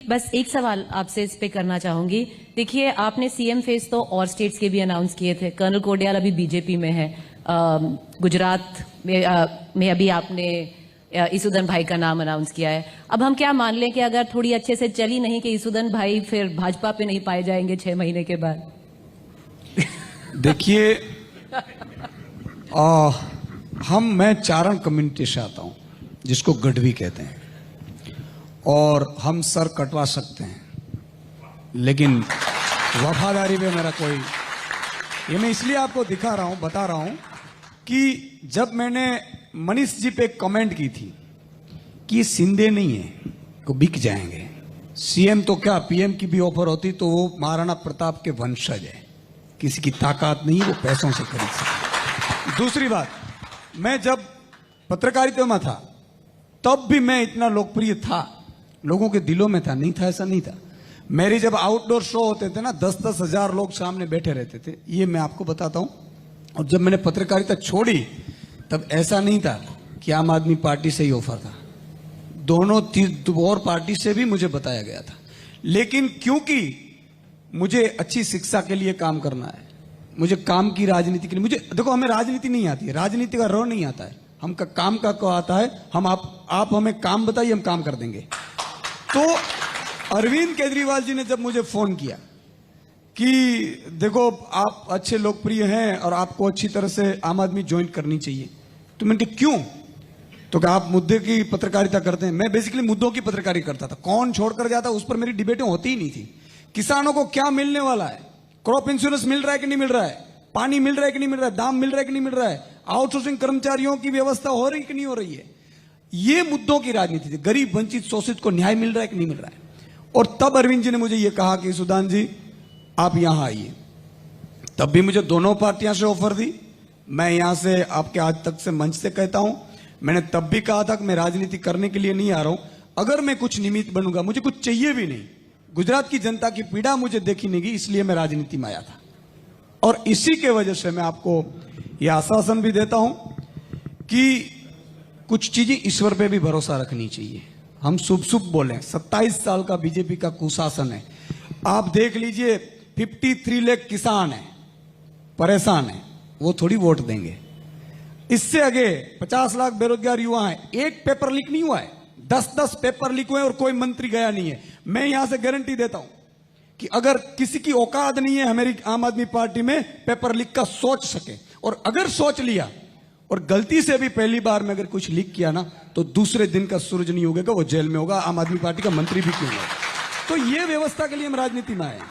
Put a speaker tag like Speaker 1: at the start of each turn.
Speaker 1: बस एक सवाल आपसे इस पे करना चाहूंगी। देखिए, आपने सीएम फेस तो और स्टेट्स के भी अनाउंस किए थे। कर्नल कोडियाल अभी बीजेपी में है। गुजरात में अभी आपने ईसुदन भाई का नाम अनाउंस किया है। अब हम क्या मान लें कि अगर थोड़ी अच्छे से चली नहीं कि ईसुदन भाई फिर भाजपा पे नहीं पाए जाएंगे 6 महीने के बाद?
Speaker 2: देखिए, मैं चारण कम्युनिटी से आता हूं, जिसको गढ़वी कहते हैं, और हम सर कटवा सकते हैं, लेकिन वफादारी पे मेरा कोई, ये मैं इसलिए आपको बता रहा हूं कि जब मैंने मनीष जी पे कमेंट की थी कि सिंधे नहीं है वो बिक जाएंगे, सीएम तो क्या पीएम की भी ऑफर होती तो वो महाराणा प्रताप के वंशज है, किसी की ताकत नहीं है, वो पैसों से खरीद सकते। दूसरी बात, मैं जब पत्रकारिता में था तब भी मैं इतना लोकप्रिय था, लोगों के दिलों में था, नहीं था ऐसा नहीं था। मेरी जब आउटडोर शो होते थे ना, 10-10 हजार लोग सामने बैठे रहते थे, ये मैं आपको बताता हूं। और जब मैंने पत्रकारिता छोड़ी तब ऐसा नहीं था कि आम आदमी पार्टी से ही ऑफर था, दोनों और पार्टी से भी मुझे बताया गया था। लेकिन क्योंकि मुझे अच्छी शिक्षा के लिए काम करना है, मुझे काम की राजनीति के लिए, मुझे देखो, हमें राजनीति नहीं आती है, राजनीति का रो नहीं आता है, हमका काम का को आता है। हम आप हमें काम बताइए, हम काम कर देंगे। तो अरविंद केजरीवाल जी ने जब मुझे फोन किया कि देखो आप अच्छे लोकप्रिय हैं और आपको अच्छी तरह से आम आदमी ज्वाइन करनी चाहिए, तो मैंने कहा क्यों? तो क्या आप मुद्दे की पत्रकारिता करते हैं? मैं बेसिकली मुद्दों की पत्रकारिता करता था, कौन छोड़कर जाता उस पर मेरी डिबेटें होती ही नहीं थी। किसानों को क्या मिलने वाला है, क्रॉप इंश्योरेंस मिल रहा है कि नहीं मिल रहा है, पानी मिल रहा है कि नहीं मिल रहा है, दाम मिल रहा है कि नहीं मिल रहा है, आउटसोर्सिंग कर्मचारियों की व्यवस्था हो रही कि नहीं हो रही है, ये मुद्दों की राजनीति थी। गरीब वंचित शोषित को न्याय मिल रहा है कि नहीं मिल रहा है। और तब अरविंद जी ने मुझे यह कहा कि सुदान जी आप यहां आइए। तब भी मुझे दोनों पार्टियां से ऑफर दी। मैं यहां से आपके आज तक से मंच से कहता हूं, मैंने तब भी कहा था कि मैं राजनीति करने के लिए नहीं आ रहा हूं, अगर मैं कुछ निमित्त बनूंगा, मुझे कुछ चाहिए भी नहीं, गुजरात की जनता की पीड़ा मुझे देखी नहीं गई, इसलिए मैं राजनीति में आया था। और इसी के वजह से मैं आपको यह आश्वासन भी देता हूं कि कुछ चीजें ईश्वर पे भी भरोसा रखनी चाहिए। हम शुभ शुभ बोले, 27 साल का बीजेपी का कुशासन है। आप देख लीजिए, 53 लाख किसान है, परेशान है, वो थोड़ी वोट देंगे। इससे आगे 50 लाख बेरोजगार युवा हैं, एक पेपर लीक नहीं हुआ है, 10-10 पेपर लीक हुए और कोई मंत्री गया नहीं है। मैं यहां से गारंटी देता हूं कि अगर किसी की औकात नहीं है हमारी आम आदमी पार्टी में पेपर लीक का सोच सके, और अगर सोच लिया और गलती से भी पहली बार में अगर कुछ लीक किया ना, तो दूसरे दिन का सूरज नहीं उगेगा, वो जेल में होगा, आम आदमी पार्टी का मंत्री भी क्यों होगा। तो ये व्यवस्था के लिए हम राजनीति में आए।